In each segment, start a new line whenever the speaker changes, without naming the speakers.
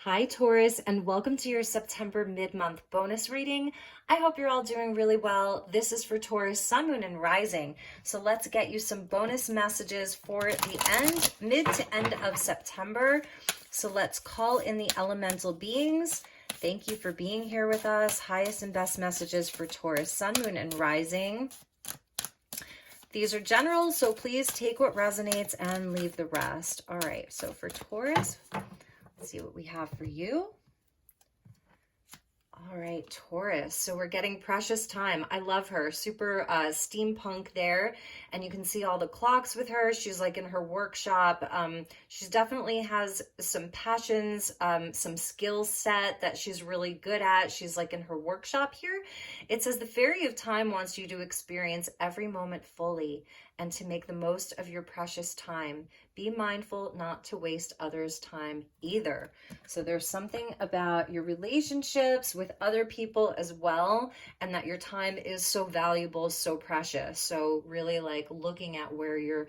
Hi, Taurus, and welcome to your September mid-month bonus reading. I hope you're all doing really well. This is for Taurus, Sun, Moon, and Rising. So let's get you some bonus messages for the mid to end of September. So let's call in the elemental beings. Thank you for being here with us. Highest and best messages for Taurus, Sun, Moon, and Rising. These are general, so please take what resonates and leave the rest. All right, so for Taurus, let's see what we have for you. All right, Taurus. So we're getting precious time. I love her. Super steampunk there. And you can see all the clocks with her. She's like in her workshop. She definitely has some passions, some skill set that she's really good at. She's like in her workshop here. It says the Fairy of Time wants you to experience every moment fully and to make the most of your precious time. Be mindful not to waste others' time either. So there's something about your relationships with other people as well, and that your time is so valuable, so precious. So really like looking at where you're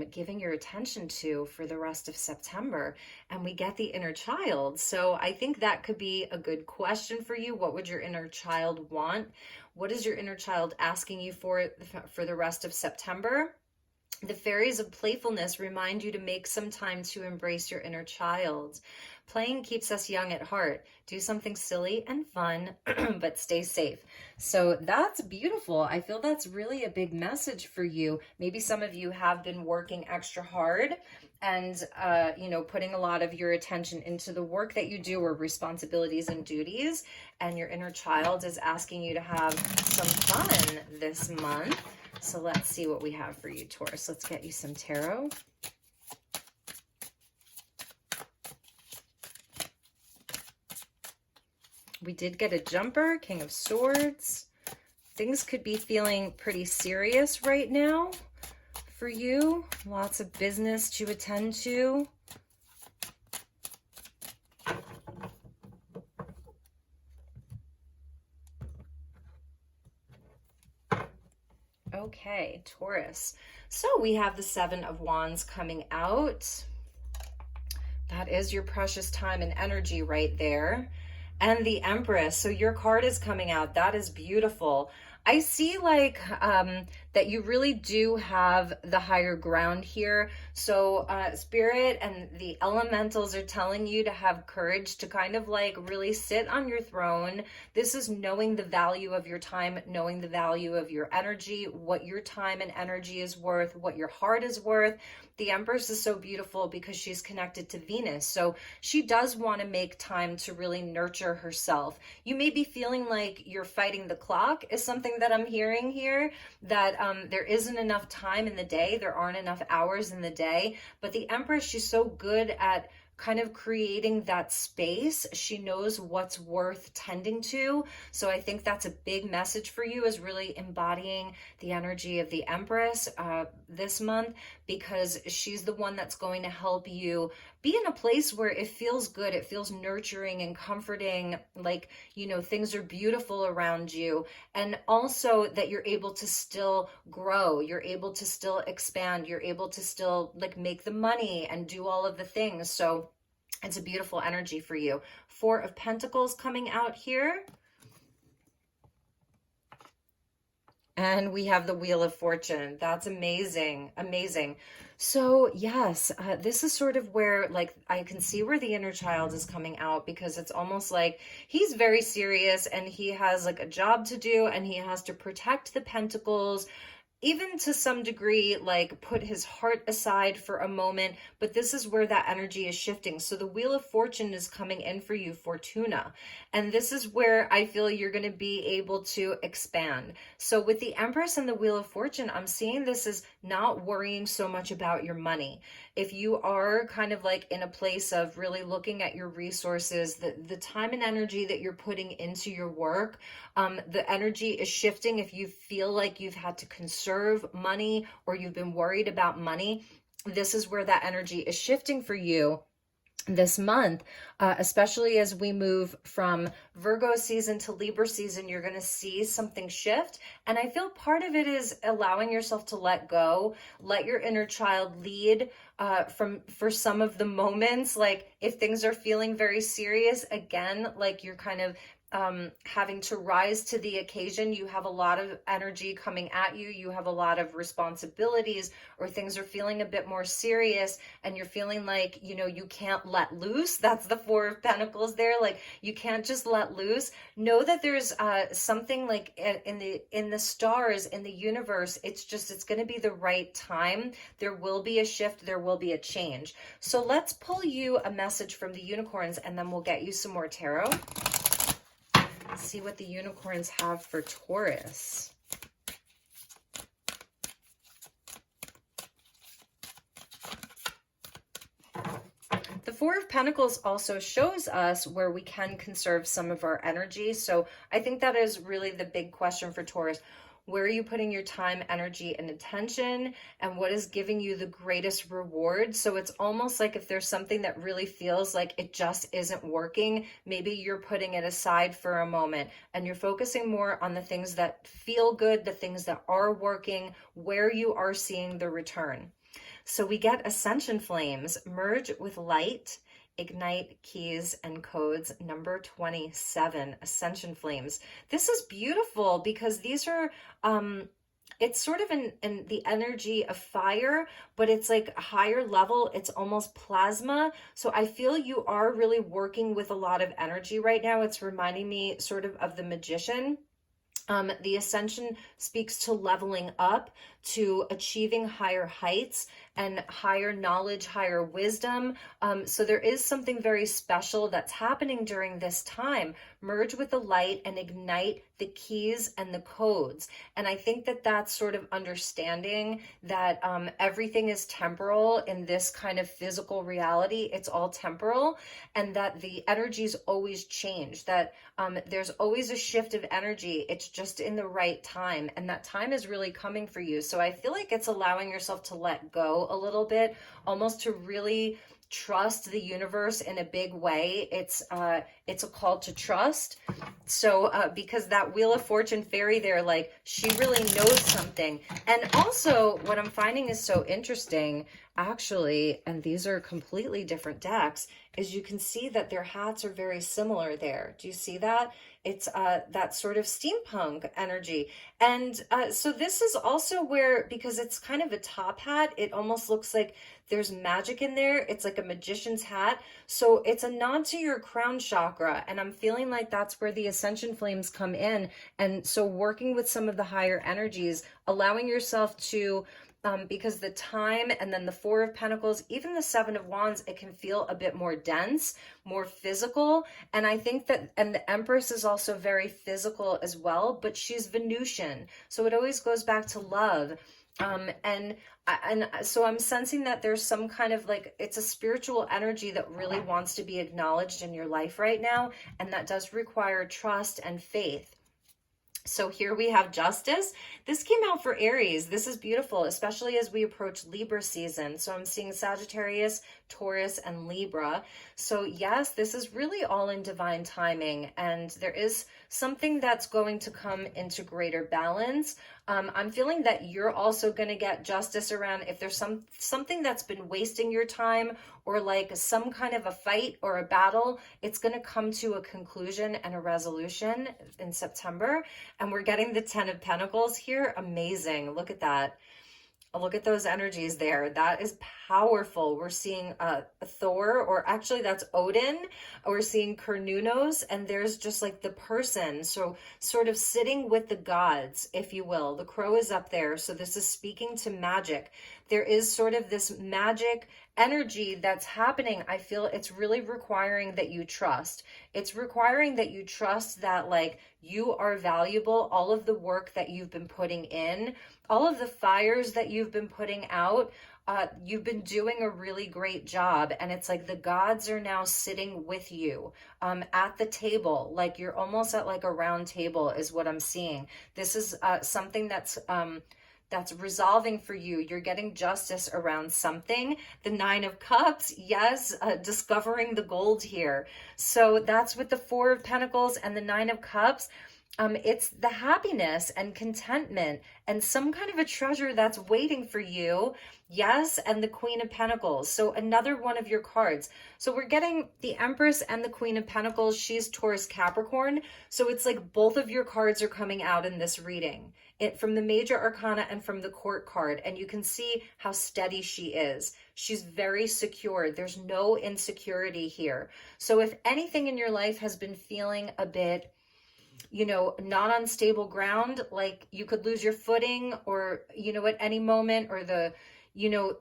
giving your attention to for the rest of September. And we get the inner child. So I think that could be a good question for you. What would your inner child want? What is your inner child asking you for the rest of September? The fairies of playfulness remind you to make some time to embrace your inner child. Playing keeps us young at heart. Do something silly and fun, but stay safe. So that's beautiful. I feel that's really a big message for you. Maybe some of you have been working extra hard and, putting a lot of your attention into the work that you do or responsibilities and duties. And your inner child is asking you to have some fun this month. So let's see what we have for you, Taurus. Let's get you some tarot. We did get a jumper, King of Swords. Things could be feeling pretty serious right now for you. Lots of business to attend to. Okay, Taurus. So we have the Seven of Wands coming out. That is your precious time and energy right there. And the Empress. So your card is coming out. That is beautiful. I see like that you really do have the higher ground here. So Spirit and the elementals are telling you to have courage to kind of like really sit on your throne. This is knowing the value of your time, knowing the value of your energy, what your time and energy is worth, what your heart is worth. The Empress is so beautiful because she's connected to Venus. So she does want to make time to really nurture herself. You may be feeling like you're fighting the clock is something that I'm hearing here, that there isn't enough time in the day. There aren't enough hours in the day. But the Empress, she's so good at kind of creating that space. She knows what's worth tending to. So I think that's a big message for you, is really embodying the energy of the Empress this month, because she's the one that's going to help you be in a place where it feels good. It feels nurturing and comforting, like, things are beautiful around you. And also that you're able to still grow. You're able to still expand. You're able to still like make the money and do all of the things. So it's a beautiful energy for you. Four of Pentacles coming out here. And we have the Wheel of Fortune. That's amazing. Amazing. So yes, this is sort of where like I can see where the inner child is coming out, because it's almost like he's very serious and he has like a job to do and he has to protect the Pentacles, even to some degree, like put his heart aside for a moment. But this is where that energy is shifting. So the Wheel of Fortune is coming in for you, Fortuna. And this is where I feel you're going to be able to expand. So with the Empress and the Wheel of Fortune, I'm seeing this as not worrying so much about your money. If you are kind of like in a place of really looking at your resources, the time and energy that you're putting into your work, the energy is shifting. If you feel like you've had to conserve money or you've been worried about money, this is where that energy is shifting for you this month, especially as we move from Virgo season to Libra season. You're going to see something shift. And I feel part of it is allowing yourself to let go, let your inner child lead, for some of the moments. Like if things are feeling very serious, again, like you're kind of having to rise to the occasion. You have a lot of energy coming at you. You have a lot of responsibilities, or things are feeling a bit more serious, and you're feeling like, you know, you can't let loose. That's the Four of Pentacles there. Like you can't just let loose. Know that there's something like in the stars, in the universe. It's going to be the right time. There will be a shift. There will be a change. So let's pull you a message from the unicorns, and then we'll get you some more tarot. See what the unicorns have for Taurus. The Four of Pentacles also shows us where we can conserve some of our energy. So I think that is really the big question for Taurus. Where are you putting your time, energy, and attention, and what is giving you the greatest reward? So it's almost like if there's something that really feels like it just isn't working, maybe you're putting it aside for a moment and you're focusing more on the things that feel good, the things that are working, where you are seeing the return. So we get Ascension Flames, merge with light, ignite, keys, and codes, number 27, Ascension Flames. This is beautiful because these are, it's sort of in the energy of fire, but it's like a higher level. It's almost plasma. So I feel you are really working with a lot of energy right now. It's reminding me sort of the magician. The Ascension speaks to leveling up, to achieving higher heights and higher knowledge, higher wisdom. So there is something very special that's happening during this time. Merge with the light and ignite the keys and the codes. And I think that that's sort of understanding that everything is temporal in this kind of physical reality. It's all temporal, and that the energies always change, that there's always a shift of energy. It's just in the right time, and that time is really coming for you. So I feel like it's allowing yourself to let go a little bit, almost to really trust the universe in a big way. It's a call to trust. So because that Wheel of Fortune fairy there, like she really knows something. And also what I'm finding is so interesting, actually, and these are completely different decks, is you can see that their hats are very similar there. Do you see that? It's that sort of steampunk energy. And so this is also where, because it's kind of a top hat, it almost looks like there's magic in there. It's like a magician's hat. So it's a nod to your crown chakra. And I'm feeling like that's where the Ascension Flames come in. And so working with some of the higher energies, allowing yourself to, because the time and then the Four of Pentacles, even the Seven of Wands, it can feel a bit more dense, more physical. And I think that, and the Empress is also very physical as well, but she's Venusian. So it always goes back to love. And so I'm sensing that there's some kind of like, it's a spiritual energy that really wants to be acknowledged in your life right now. And that does require trust and faith. So here we have Justice. This came out for Aries. This is beautiful, especially as we approach Libra season. So I'm seeing Sagittarius, Taurus, and Libra. So yes, this is really all in divine timing, and there is something that's going to come into greater balance. I'm feeling that you're also going to get justice around if there's something that's been wasting your time, or like some kind of a fight or a battle. It's going to come to a conclusion and a resolution in September. And we're getting the 10 of Pentacles here. Amazing. Look at that. Look at those energies there. That is powerful. We're seeing Thor, or actually that's Odin. We're seeing Cernunnos, and there's just like the person. So sort of sitting with the gods, if you will. The crow is up there. So this is speaking to magic. There is sort of this magic energy that's happening. I feel it's really requiring that you trust. It's requiring that you trust that like you are valuable. All of the work that you've been putting in, all of the fires that you've been putting out, you've been doing a really great job. And it's like the gods are now sitting with you at the table. Like you're almost at like a round table is what I'm seeing. This is something that's resolving for you. You're getting justice around something. The 9 of Cups, yes, discovering the gold here. So that's with the 4 of Pentacles and the 9 of Cups. It's the happiness and contentment and some kind of a treasure that's waiting for you. Yes, and the Queen of Pentacles. So another one of your cards. So we're getting the Empress and the Queen of Pentacles. She's Taurus Capricorn. So it's like both of your cards are coming out in this reading. It from the Major Arcana and from the Court card. And you can see how steady she is. She's very secure. There's no insecurity here. So if anything in your life has been feeling a bit, not on stable ground, like you could lose your footing or, at any moment, or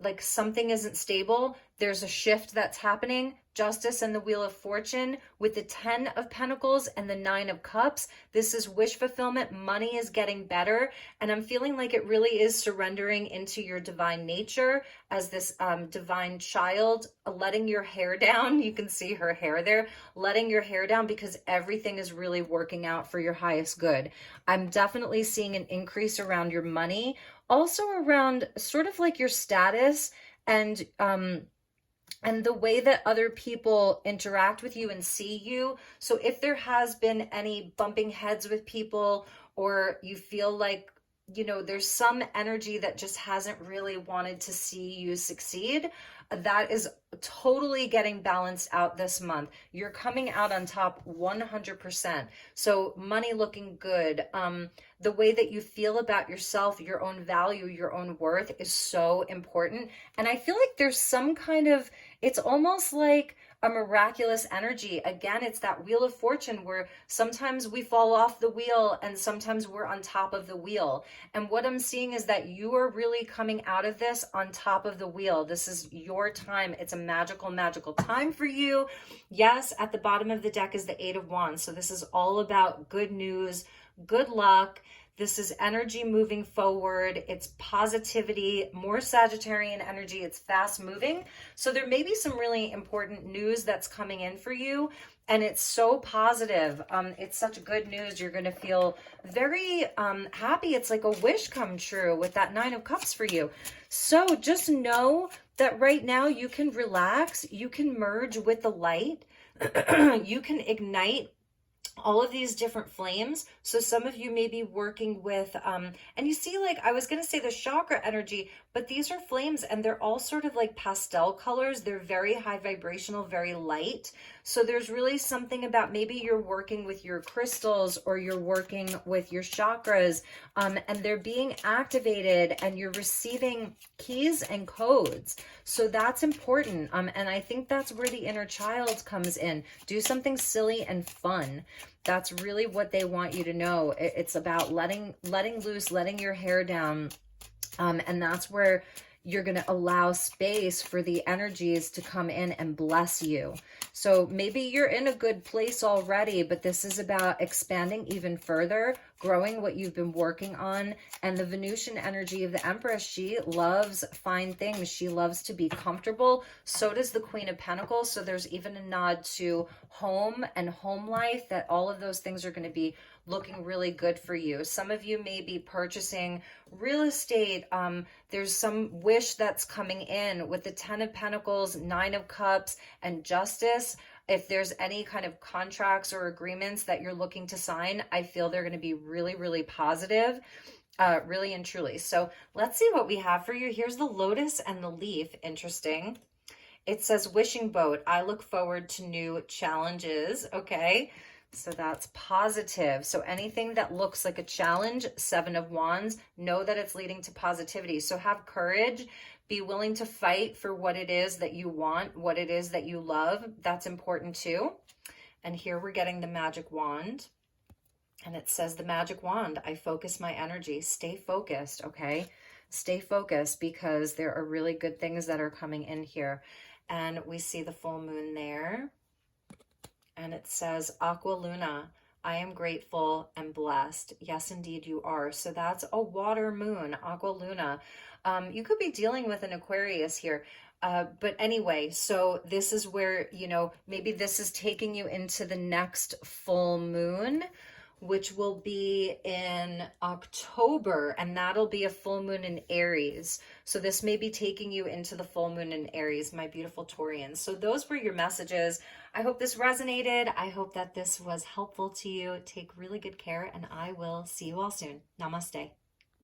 like something isn't stable, there's a shift that's happening. Justice and the Wheel of Fortune with the 10 of Pentacles and the 9 of Cups. This is wish fulfillment. Money is getting better. And I'm feeling like it really is surrendering into your divine nature as this divine child, letting your hair down. You can see her hair there, letting your hair down because everything is really working out for your highest good. I'm definitely seeing an increase around your money, also around sort of like your status and the way that other people interact with you and see you. So if there has been any bumping heads with people, or you feel like, there's some energy that just hasn't really wanted to see you succeed, that is totally getting balanced out this month. You're coming out on top 100%. So money looking good. The way that you feel about yourself, your own value, your own worth is so important. And I feel like there's some kind of, it's almost like a miraculous energy. Again, it's that Wheel of Fortune where sometimes we fall off the wheel and sometimes we're on top of the wheel. And what I'm seeing is that you are really coming out of this on top of the wheel. This is your time. It's a magical, magical time for you. Yes, at the bottom of the deck is the 8 of Wands. So this is all about good news, good luck. This is energy moving forward. It's positivity, more Sagittarian energy. It's fast moving. So there may be some really important news that's coming in for you. And it's so positive. It's such good news. You're going to feel very happy. It's like a wish come true with that 9 of Cups for you. So just know that right now you can relax. You can merge with the light. You can ignite all of these different flames. So some of you may be working with, and you see, like I was going to say the chakra energy, but these are flames and they're all sort of like pastel colors. They're very high vibrational, very light. So there's really something about maybe you're working with your crystals or you're working with your chakras, and they're being activated and you're receiving keys and codes. So that's important. And I think that's where the inner child comes in. Do something silly and fun. That's really what they want you to know. It's about letting loose, letting your hair down. And that's where you're going to allow space for the energies to come in and bless you. So maybe you're in a good place already, but this is about expanding even further, growing what you've been working on. And the Venusian energy of the Empress, she loves fine things. She loves to be comfortable. So does the Queen of Pentacles. So there's even a nod to home and home life, that all of those things are going to be looking really good for you. Some of you may be purchasing real estate. There's some wish that's coming in with the 10 of Pentacles, 9 of Cups, and Justice. If there's any kind of contracts or agreements that you're looking to sign, I feel they're going to be really, really positive, really and truly. So let's see what we have for you. Here's the Lotus and the Leaf. Interesting. It says, wishing boat. I look forward to new challenges. Okay. So that's positive. So anything that looks like a challenge, 7 of Wands, know that it's leading to positivity. So have courage, be willing to fight for what it is that you want, what it is that you love. That's important too. And here we're getting the Magic Wand. And it says the Magic Wand, I focus my energy. Stay focused, okay? Stay focused because there are really good things that are coming in here. And we see the full moon there. And it says, Aqua Luna, I am grateful and blessed. Yes, indeed you are. So that's a water moon, Aqua Luna. You could be dealing with an Aquarius here. But anyway, so this is where, maybe this is taking you into the next full moon which will be in October, and that'll be a full moon in Aries. So this may be taking you into the full moon in Aries, my beautiful Taurians. So those were your messages. I hope this resonated. I hope that this was helpful to you. Take really good care, and I will see you all soon. Namaste.